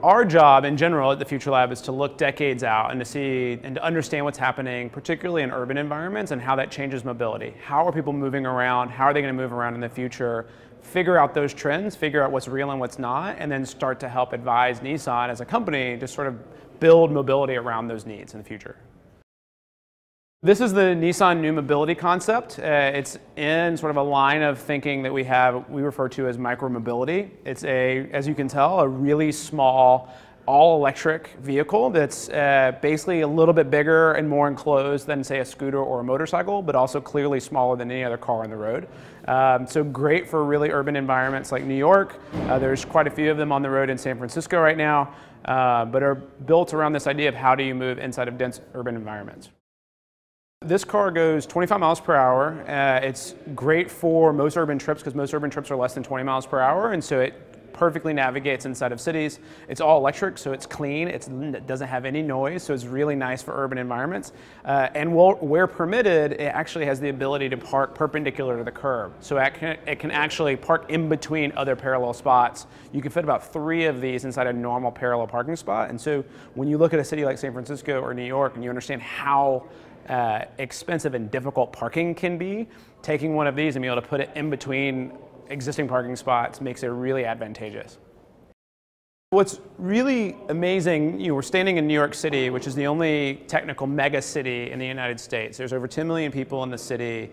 our job in general at the Future Lab is to look decades out and to see and to understand what's happening, particularly in urban environments, and how that changes mobility. How are people moving around? How are they going to move around in the future? Figure out those trends, figure out what's real and what's not, and then start to help advise Nissan as a company to sort of build mobility around those needs in the future. This is the Nissan New Mobility Concept. It's in sort of a line of thinking that we refer to as micromobility. It's as you can tell, a really small, all-electric vehicle that's basically a little bit bigger and more enclosed than, say, a scooter or a motorcycle, but also clearly smaller than any other car on the road. So great for really urban environments like New York. There's quite a few of them on the road in San Francisco right now, but are built around this idea of how do you move inside of dense urban environments. This car goes 25 miles per hour. It's great for most urban trips because most urban trips are less than 20 miles per hour, and so it perfectly navigates inside of cities. It's all electric, so it's clean. It doesn't have any noise, so it's really nice for urban environments. And where permitted, it actually has the ability to park perpendicular to the curb. So it can actually park in between other parallel spots. You can fit about 3 of these inside a normal parallel parking spot. And so when you look at a city like San Francisco or New York and you understand how expensive and difficult parking can be, taking one of these and being able to put it in between existing parking spots makes it really advantageous. What's really amazing, we're standing in New York City, which is the only technical mega city in the United States. There's over 10 million people in the city.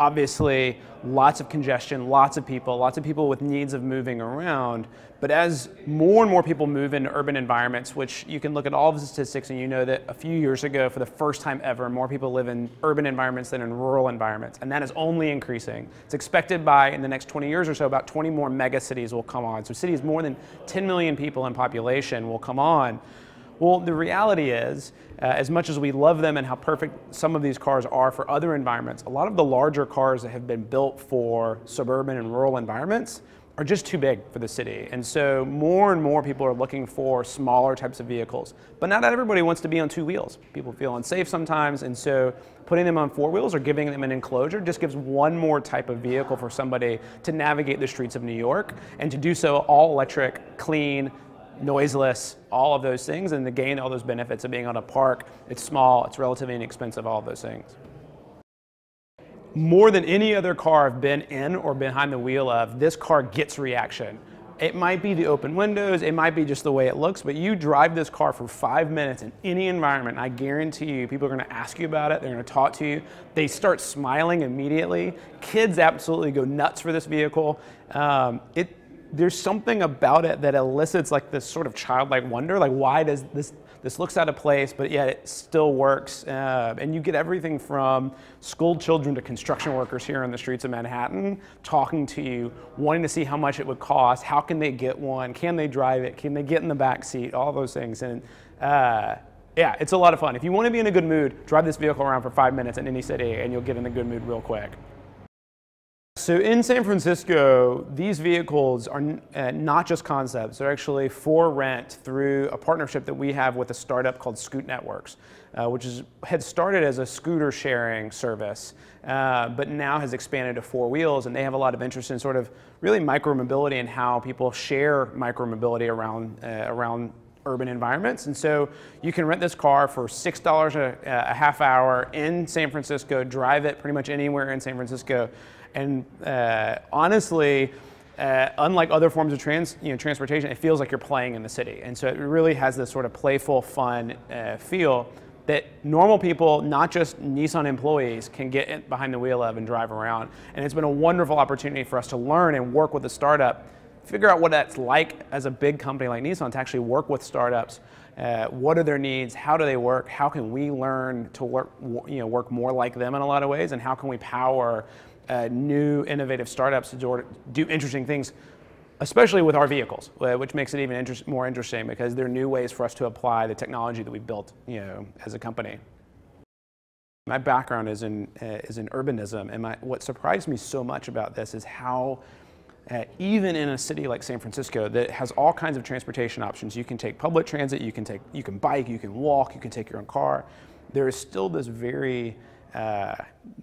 Obviously, lots of congestion, lots of people with needs of moving around. But as more and more people move into urban environments, which you can look at all the statistics and you know that a few years ago, for the first time ever, more people live in urban environments than in rural environments. And that is only increasing. It's expected in the next 20 years or so, about 20 more mega cities will come on. So cities more than 10 million people in population will come on. Well, the reality is, as much as we love them and how perfect some of these cars are for other environments, a lot of the larger cars that have been built for suburban and rural environments are just too big for the city. And so more and more people are looking for smaller types of vehicles. But not everybody wants to be on 2 wheels. People feel unsafe sometimes, and so putting them on 4 wheels or giving them an enclosure just gives one more type of vehicle for somebody to navigate the streets of New York, and to do so all electric, clean, noiseless, all of those things, and to gain all those benefits of being able to park. It's small, it's relatively inexpensive, all of those things. More than any other car I've been in or behind the wheel of, this car gets reaction. It might be the open windows, it might be just the way it looks, but you drive this car for 5 minutes in any environment, and I guarantee you, people are gonna ask you about it, they're gonna talk to you, they start smiling immediately. Kids absolutely go nuts for this vehicle. There's something about it that elicits like this sort of childlike wonder, like why does this looks out of place, but yet it still works. And you get everything from school children to construction workers here on the streets of Manhattan talking to you, wanting to see how much it would cost, how can they get one, can they drive it, can they get in the back seat, all those things. And yeah, it's a lot of fun. If you want to be in a good mood, drive this vehicle around for 5 minutes in any city and you'll get in a good mood real quick. So in San Francisco, these vehicles are not just concepts. They're actually for rent through a partnership that we have with a startup called Scoot Networks, which had started as a scooter sharing service, but now has expanded to 4 wheels, and they have a lot of interest in sort of really micromobility and how people share micromobility around urban environments. And so you can rent this car for $6 a half hour in San Francisco, drive it pretty much anywhere in San Francisco. And honestly, unlike other forms of transportation, it feels like you're playing in the city. And so it really has this sort of playful, fun feel that normal people, not just Nissan employees, can get behind the wheel of and drive around. And it's been a wonderful opportunity for us to learn and work with a startup, figure out what that's like as a big company like Nissan to actually work with startups. What are their needs? How do they work? How can we learn to work more like them in a lot of ways? And how can we power new innovative startups to do interesting things, especially with our vehicles, which makes it even more interesting because there are new ways for us to apply the technology that we built, as a company. My background is in urbanism, and what surprised me so much about this is how even in a city like San Francisco that has all kinds of transportation options, you can take public transit, you can bike, you can walk, you can take your own car. There is still this very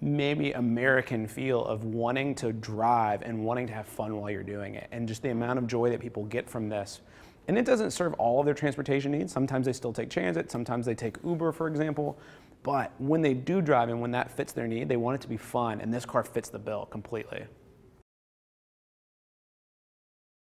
maybe American feel of wanting to drive and wanting to have fun while you're doing it, and just the amount of joy that people get from this And it doesn't serve all of their transportation needs. Sometimes they still take transit, sometimes they take Uber, for example. But when they do drive and when that fits their need, they want it to be fun, and this car fits the bill completely.